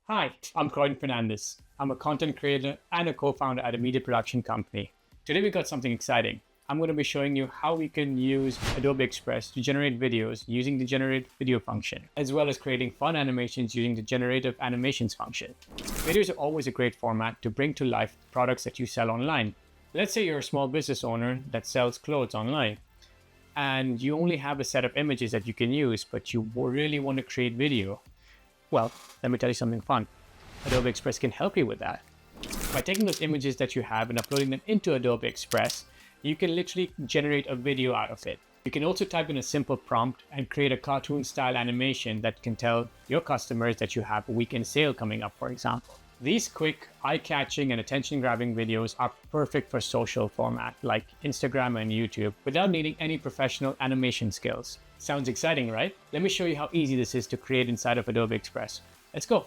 Hi, I'm Croydon Fernandez. I'm a content creator and a co-founder at a media production company. Today we got something exciting. I'm going to be showing you how we can use Adobe Express to generate videos using the generate video function, as well as creating fun animations using the generative animations function. Videos are always a great format to bring to life products that you sell online. Let's say you're a small business owner that sells clothes online, and you only have a set of images that you can use, but you really want to create video. Well, let me tell you something fun. Adobe Express can help you with that. By taking those images that you have and uploading them into Adobe Express, you can literally generate a video out of it. You can also type in a simple prompt and create a cartoon style animation that can tell your customers that you have a weekend sale coming up, for example. These quick, eye-catching and attention-grabbing videos are perfect for social format like Instagram and YouTube without needing any professional animation skills. Sounds exciting, right? Let me show you how easy this is to create inside of Adobe Express. Let's go.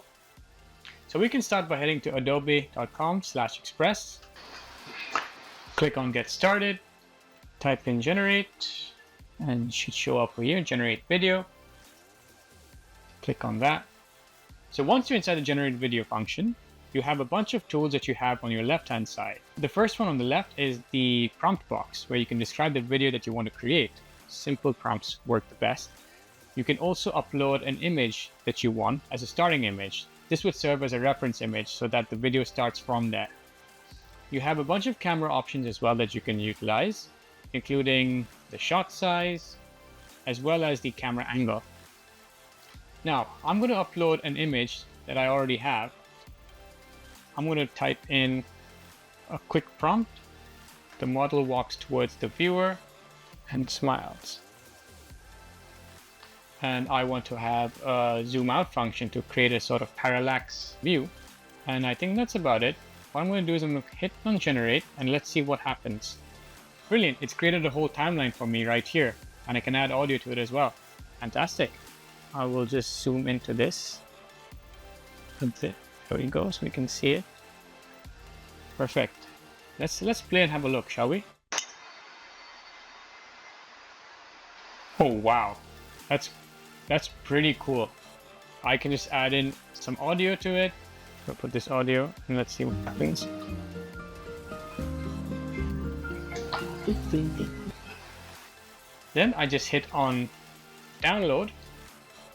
So we can start by heading to adobe.com/express. Click on Get Started, type in Generate, and it should show up here, Generate Video. Click on that. So once you're inside the Generate Video function, you have a bunch of tools that you have on your left-hand side. The first one on the left is the prompt box, where you can describe the video that you want to create. Simple prompts work the best. You can also upload an image that you want as a starting image. This would serve as a reference image so that the video starts from there. You have a bunch of camera options as well that you can utilize, including the shot size, as well as the camera angle. Now, I'm going to upload an image that I already have. I'm going to type in a quick prompt. The model walks towards the viewer and smiles. And I want to have a zoom out function to create a sort of parallax view. And I think that's about it. What I'm going to do is I'm going to hit on generate and let's see what happens. Brilliant, it's created a whole timeline for me right here. And I can add audio to it as well. Fantastic. I will just zoom into this. There we go, so we can see it. Perfect. Let's play and have a look, shall we? Oh wow, that's pretty cool. I can just add in some audio to it. I'll put this audio and let's see what happens. Then I just hit on download,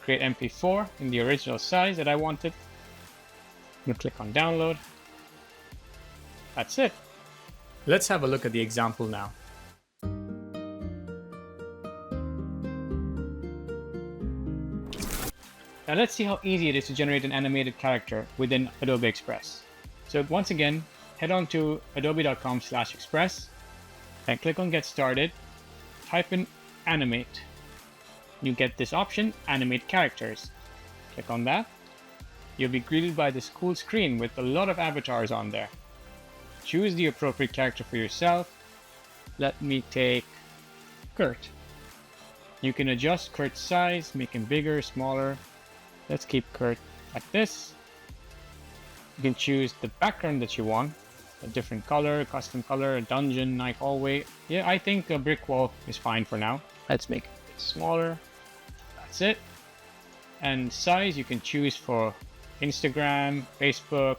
create MP4 in the original size that I wanted. I'm gonna click on download. That's it. Let's have a look at the example now. Now let's see how easy it is to generate an animated character within Adobe Express. So once again, head on to adobe.com/express, then click on Get Started, type in Animate. You get this option, Animate Characters. Click on that. You'll be greeted by this cool screen with a lot of avatars on there. Choose the appropriate character for yourself. Let me take Kurt. You can adjust Kurt's size, make him bigger, smaller. Let's keep Kurt like this. You can choose the background that you want, a different color, custom color, a dungeon, night hallway. Yeah, I think a brick wall is fine for now. Let's make it a bit smaller. That's it. And size you can choose for Instagram, Facebook,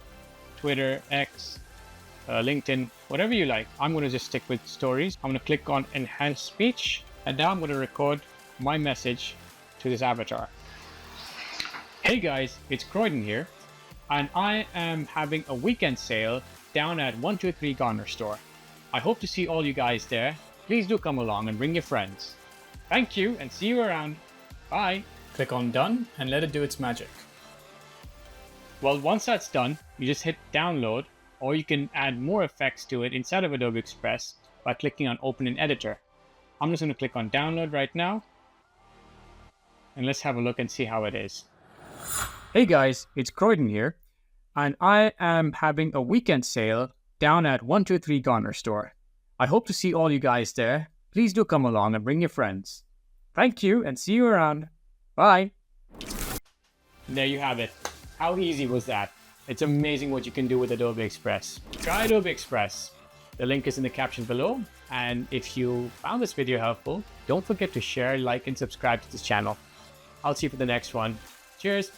Twitter, X, LinkedIn, whatever you like. I'm going to just stick with stories. I'm going to click on Enhance Speech, and now I'm going to record my message to this avatar. Hey guys, it's Croydon here, and I am having a weekend sale down at 123 Garner Store. I hope to see all you guys there. Please do come along and bring your friends. Thank you and see you around. Bye. Click on Done and let it do its magic. Well, once that's done, you just hit download, or you can add more effects to it inside of Adobe Express by clicking on Open in Editor. I'm just going to click on download right now, and let's have a look and see how it is. Hey guys, it's Croydon here, and I am having a weekend sale down at 123 Garner Store. I hope to see all you guys there. Please do come along and bring your friends. Thank you and see you around. Bye. There you have it. How easy was that? It's amazing what you can do with Adobe Express. Try Adobe Express. The link is in the caption below. And if you found this video helpful, don't forget to share, like, and subscribe to this channel. I'll see you for the next one. Cheers.